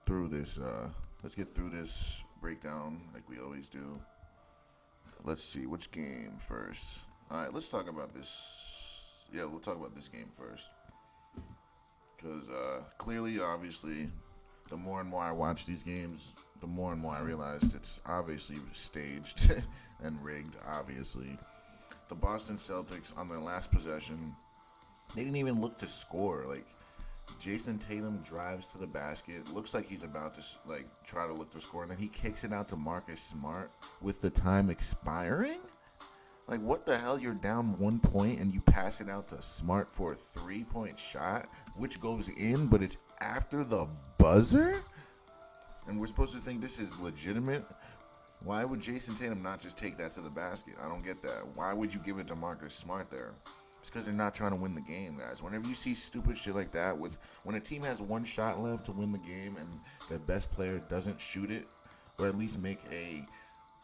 through this. Let's get through this breakdown like we always do. Let's see which game first. All right, let's talk about this. Yeah, we'll talk about this game first because clearly, obviously, the more and more I watch these games, the more and more I realized it's obviously staged and rigged. Obviously, the Boston Celtics on their last possession, they didn't even look to score. Like Jason Tatum drives to the basket, looks like he's about to try to look to score, and then he kicks it out to Marcus Smart with the time expiring. Like, what the hell? You're down 1 point and you pass it out to Smart for a 3-point shot, which goes in, but it's after the buzzer? And we're supposed to think this is legitimate? Why would Jason Tatum not just take that to the basket? I don't get that. Why would you give it to Marcus Smart there? It's because they're not trying to win the game, guys. Whenever you see stupid shit like that, when a team has one shot left to win the game and their best player doesn't shoot it, or at least make a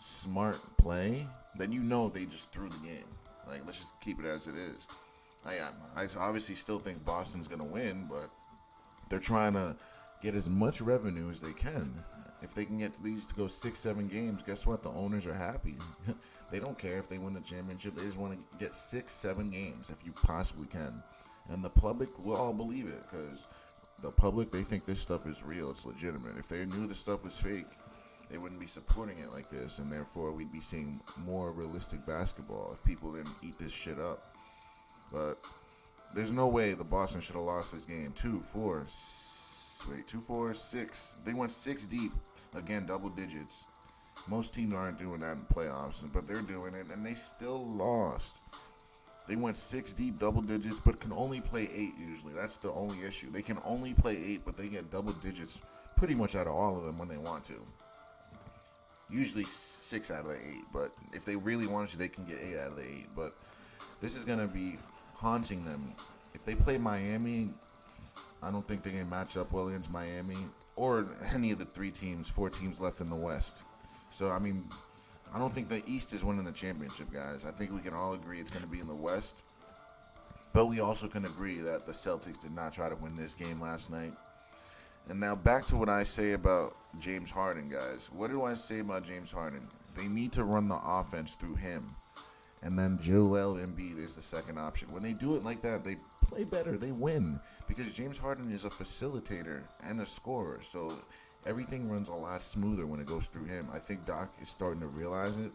smart play, then you know they just threw the game. Like, let's just keep it as it is. I obviously still think Boston's going to win, but they're trying to get as much revenue as they can. If they can get these to go 6-7 games, guess what? The owners are happy. They don't care if they win the championship. They just want to get 6-7 games if you possibly can. And the public will all believe it because the public, they think this stuff is real. It's legitimate. If they knew this stuff was fake, they wouldn't be supporting it like this, and therefore we'd be seeing more realistic basketball if people didn't eat this shit up. But there's no way the Boston should have lost this game. 6. They went 6 deep. Again, double digits. Most teams aren't doing that in playoffs, but they're doing it, and they still lost. They went 6 deep, double digits, but can only play 8 usually. That's the only issue. They can only play 8, but they get double digits pretty much out of all of them when they want to. Usually 6 out of the 8, but if they really wanted to, they can get 8 out of the 8. But this is going to be haunting them. If they play Miami, I don't think they can match up well against Miami or any of the 4 teams left in the West. So, I mean, I don't think the East is winning the championship, guys. I think we can all agree it's going to be in the West. But we also can agree that the Celtics did not try to win this game last night. And now back to what I say about James Harden, guys. What do I say about James Harden? They need to run the offense through him. And then Joel Embiid is the second option. When they do it like that, they play better. They win. Because James Harden is a facilitator and a scorer. So everything runs a lot smoother when it goes through him. I think Doc is starting to realize it.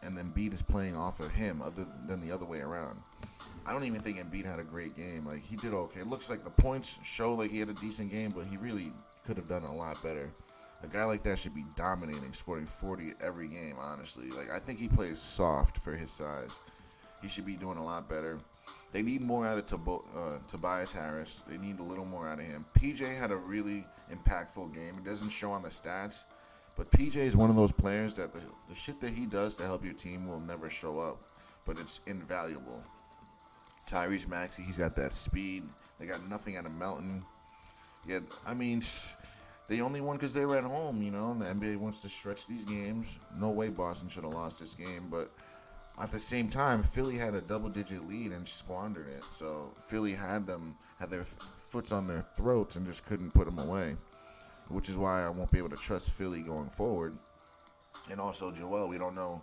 And Embiid is playing off of him other than the other way around. I don't even think Embiid had a great game. Like, he did okay. It looks like the points show like he had a decent game, but he really could have done a lot better. A guy like that should be dominating, scoring 40 every game, honestly. Like, I think he plays soft for his size. He should be doing a lot better. They need more out of Tobias Harris. They need a little more out of him. PJ had a really impactful game. It doesn't show on the stats, but PJ is one of those players that the shit that he does to help your team will never show up, but it's invaluable. Tyrese Maxey, he's got that speed. They got nothing out of Melton. Yeah, I mean, they only won because they were at home, you know. And the NBA wants to stretch these games. No way Boston should have lost this game, but at the same time, Philly had a double-digit lead and squandered it. So Philly had their foots on their throats and just couldn't put them away, which is why I won't be able to trust Philly going forward. And also Joel, we don't know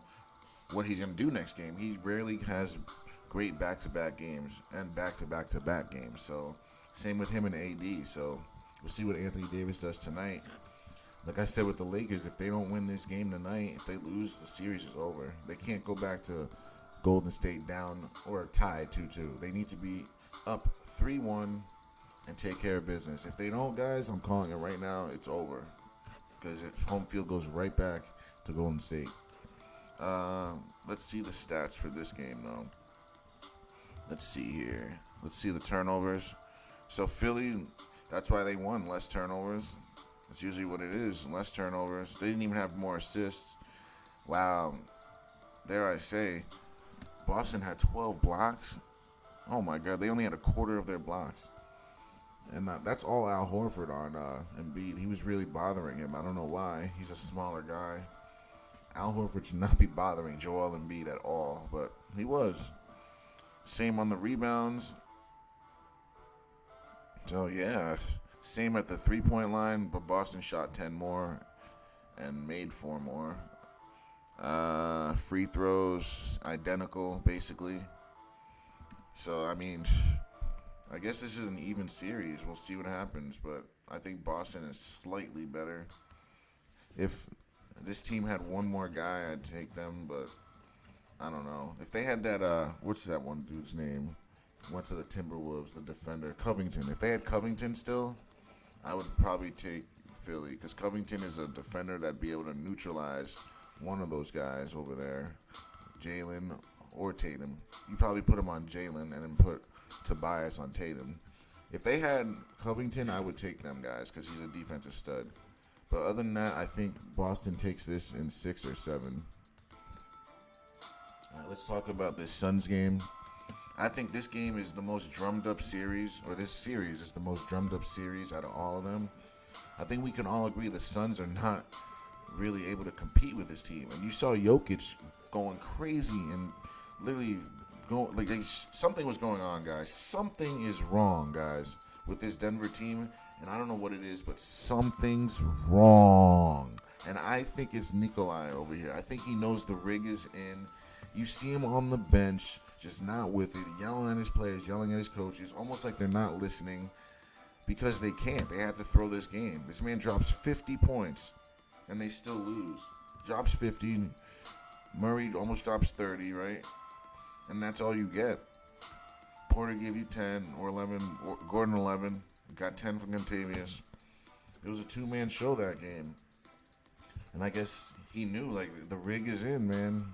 what he's going to do next game. He rarely has great back-to-back games and back-to-back-to-back games. So same with him and AD. So we'll see what Anthony Davis does tonight. Like I said with the Lakers, if they don't win this game tonight, if they lose, the series is over. They can't go back to Golden State down or tied 2-2. They need to be up 3-1 and take care of business. If they don't, guys, I'm calling it right now, it's over. Because home field goes right back to Golden State. Let's see the stats for this game, though. Let's see here. Let's see the turnovers. So Philly, that's why they won. Less turnovers. That's usually what it is. Less turnovers. They didn't even have more assists. Wow. Dare I say, Boston had 12 blocks. Oh, my God. They only had a quarter of their blocks. And that's all Al Horford on Embiid. He was really bothering him. I don't know why. He's a smaller guy. Al Horford should not be bothering Joel Embiid at all, but he was. Same on the rebounds. So, yeah, Same at the 3-point line, but Boston shot 10 more and made 4 more. Free throws, identical, basically. So, I mean, I guess this is an even series. We'll see what happens, but I think Boston is slightly better. If this team had one more guy, I'd take them, but I don't know. If they had that, what's that one dude's name? Went to the Timberwolves, the defender, Covington. If they had Covington still, I would probably take Philly, because Covington is a defender that'd be able to neutralize one of those guys over there, Jalen or Tatum. You probably put him on Jalen and then put Tobias on Tatum. If they had Covington, I would take them guys because he's a defensive stud. But other than that, I think Boston takes this in 6 or 7. All right, let's talk about this Suns game. I think this game is the most drummed up series, or this series is the most drummed up series out of all of them. I think we can all agree the Suns are not really able to compete with this team. And you saw Jokic going crazy and literally going like something was going on, guys. Something is wrong, guys, with this Denver team, and I don't know what it is, but something's wrong. And I think it's Nikolai over here. I think he knows the rig is in. You see him on the bench, just not with it, yelling at his players, yelling at his coaches, almost like they're not listening because they can't. They have to throw this game. This man drops 50 points, and they still lose. Drops 50. Murray almost drops 30, right? And that's all you get. Porter gave you 10 or 11. Or Gordon 11. Got 10 from Contavious. It was a two-man show that game. And I guess he knew, like, the rig is in, man.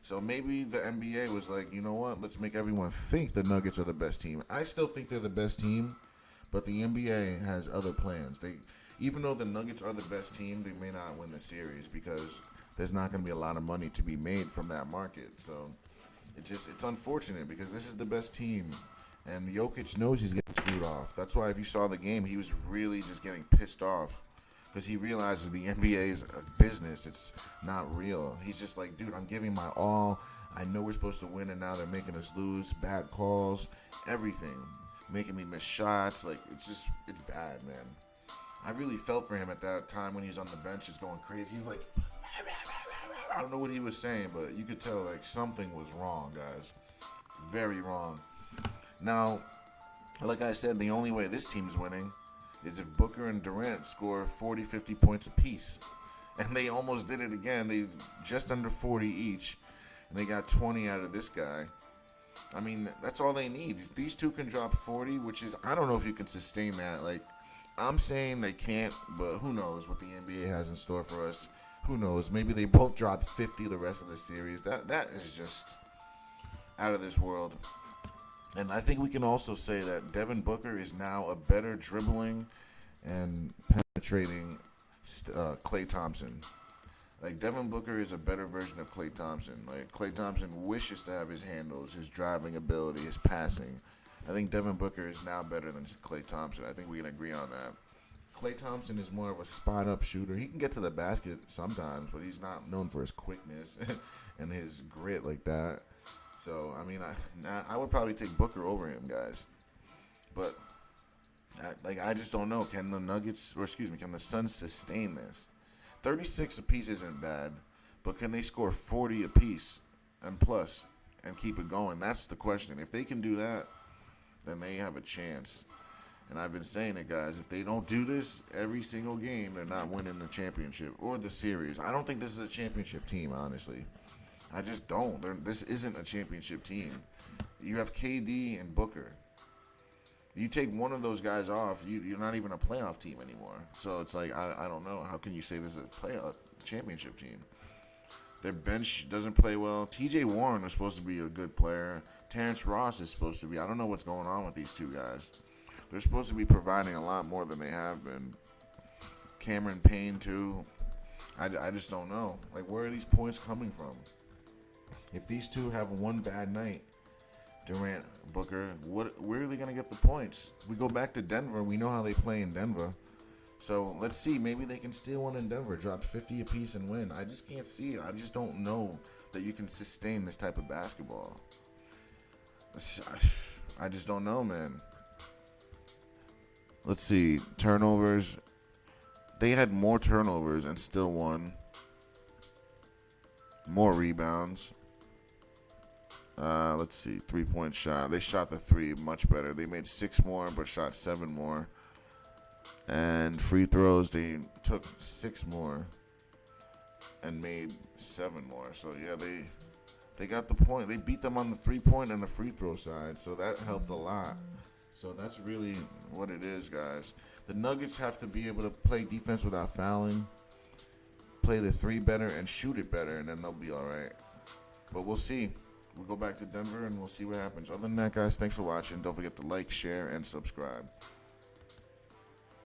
So maybe the NBA was like, you know what? Let's make everyone think the Nuggets are the best team. I still think they're the best team, but the NBA has other plans. Even though the Nuggets are the best team, they may not win the series because there's not going to be a lot of money to be made from that market. So it's unfortunate because this is the best team, and Jokic knows he's getting screwed off. That's why if you saw the game, he was really just getting pissed off because he realizes the NBA is a business. It's not real. He's just like, dude, I'm giving my all. I know we're supposed to win, and now they're making us lose. Bad calls, everything, making me miss shots. Like it's bad, man. I really felt for him at that time when he was on the bench, just going crazy. He's like, I don't know what he was saying, but you could tell like something was wrong, guys. Very wrong. Now, like I said, the only way this team's winning is if Booker and Durant score 40, 50 points apiece. And they almost did it again. They just under 40 each. And they got 20 out of this guy. I mean, that's all they need. If these two can drop 40, which is, I don't know if you can sustain that. Like, I'm saying they can't, but who knows what the NBA has in store for us. Who knows? Maybe they both drop 50 the rest of the series. That is just out of this world. And I think we can also say that Devin Booker is now a better dribbling and penetrating Klay Thompson. Like, Devin Booker is a better version of Klay Thompson. Like, Klay Thompson wishes to have his handles, his driving ability, his passing. I think Devin Booker is now better than Klay Thompson. I think we can agree on that. Klay Thompson is more of a spot-up shooter. He can get to the basket sometimes, but he's not known for his quickness and his grit like that. So, I mean, I would probably take Booker over him, guys. But, I just don't know. Can the Suns sustain this? 36 apiece isn't bad, but can they score 40 apiece and plus and keep it going? That's the question. If they can do that, then they have a chance. And I've been saying it, guys. If they don't do this every single game, they're not winning the championship or the series. I don't think this is a championship team, honestly. I just don't. This isn't a championship team. You have KD and Booker. You take one of those guys off, you're not even a playoff team anymore. So it's like, I don't know. How can you say this is a playoff championship team? Their bench doesn't play well. TJ Warren was supposed to be a good player. Terrence Ross is supposed to be. I don't know what's going on with these two guys. They're supposed to be providing a lot more than they have been. Cameron Payne, too. I just don't know. Like, where are these points coming from? If these two have one bad night, Durant, Booker, where are they going to get the points? We go back to Denver. We know how they play in Denver. So let's see. Maybe they can steal one in Denver, drop 50 apiece and win. I just can't see it. I just don't know that you can sustain this type of basketball. I just don't know, man. Let's see. Turnovers. They had more turnovers and still won. More rebounds. Let's see. 3-point shot. They shot the three much better. They made 6 more, but shot 7 more. And free throws, they took 6 more and made 7 more. So yeah, they got the point. They beat them on the 3-point and the free throw side. So that helped a lot. So that's really what it is, guys. The Nuggets have to be able to play defense without fouling, play the 3 better, and shoot it better, and then they'll be all right. But we'll see. We'll go back to Denver, and we'll see what happens. Other than that, guys, thanks for watching. Don't forget to like, share, and subscribe.